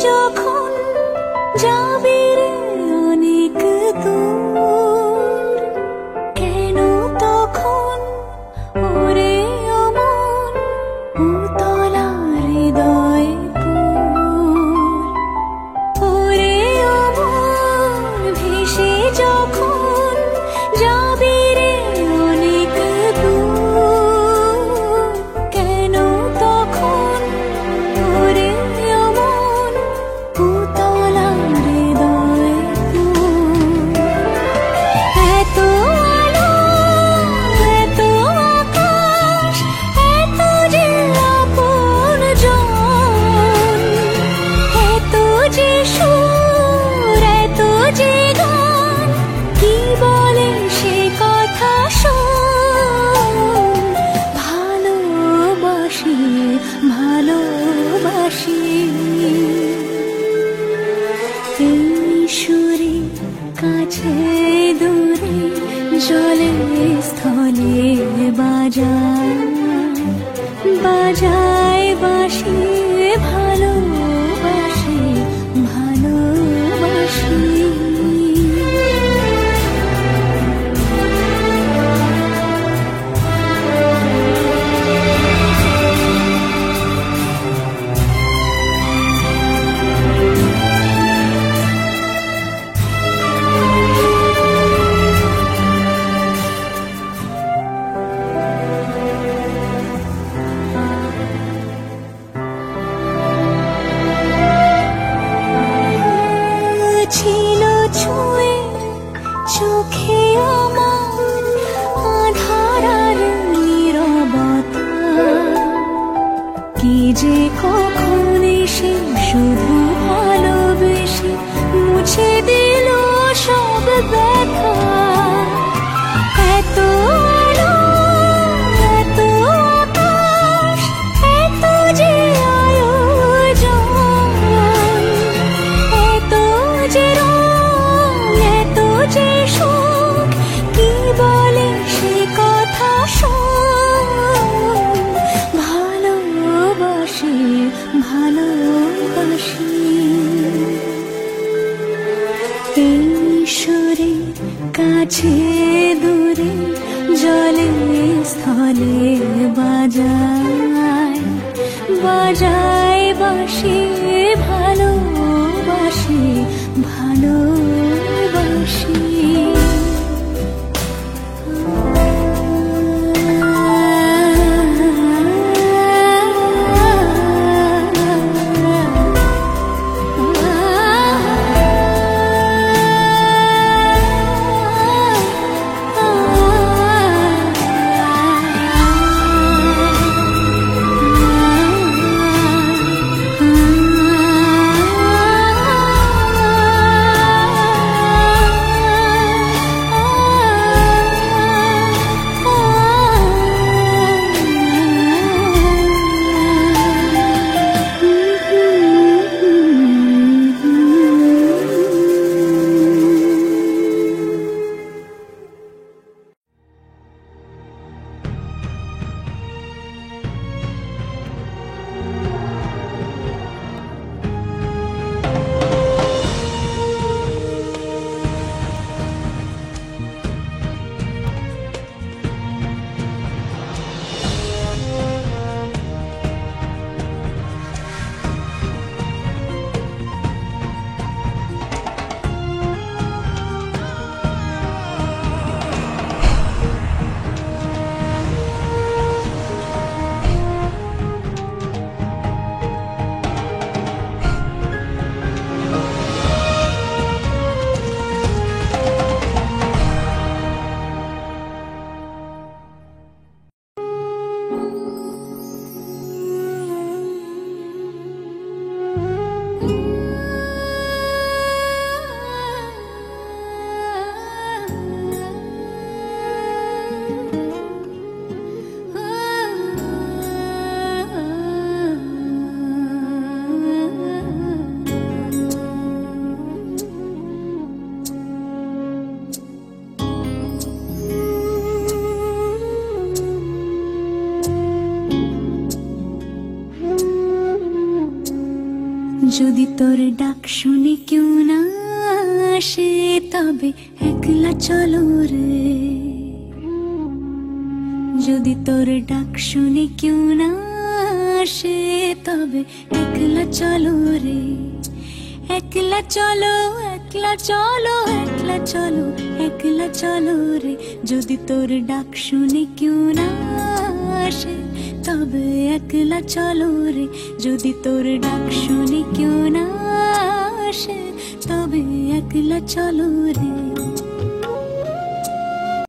যখন যাবি রে অনেক দূর, কেন তখন ওরে অমন উতলা হৃদয় ওরে অমন ভেসে যখন যাবি রে অনেক দূর, কেন তখন ওরে অমন উতলা হৃদয় এত আলো এত আকাশ এত যে আপনজন, এত যে সুর এত যে গান, কি বলে সে কথা শোন। ভালোবাসি ভালোবাসি এই সুরে কাছে দূরে জলে স্থলে বাজায় বাজায় বাঁশি, ভালোবাসি ভালোবাসি। ছিল ছুঁয়ে চোখে আমার আধার আর নীরবতা, কি যে কখন এসে শুধু ভালোবেসে মুছে দিল সব ব্যথা। এত আলো এত আকাশ এত যে আয়োজন, এত যে রং এত যে সুখ, কি বলে সে কথা শোন। ভালোবাসি ভালোবাসি এই সুরে কাছে দূরে জলে স্থলে বাজায় বাজায় বাঁশি, ভালোবাসি ভালোবাসি। যদি তোর ডাক শুনে কেউ না আসে তবে একলা চলো রে। যদি তোর ডাক শুনে কেউ না আসে তবে একলা চলো রে। একলা চলো, একলা চলো, একলা চলো, একলা চলো রে। যদি তোর ডাক শুনে কেউ না আসে তবে একলা চলো রে। যদি তোর ডাক শুনে কেউ না আসে তবে একলা চলো রে।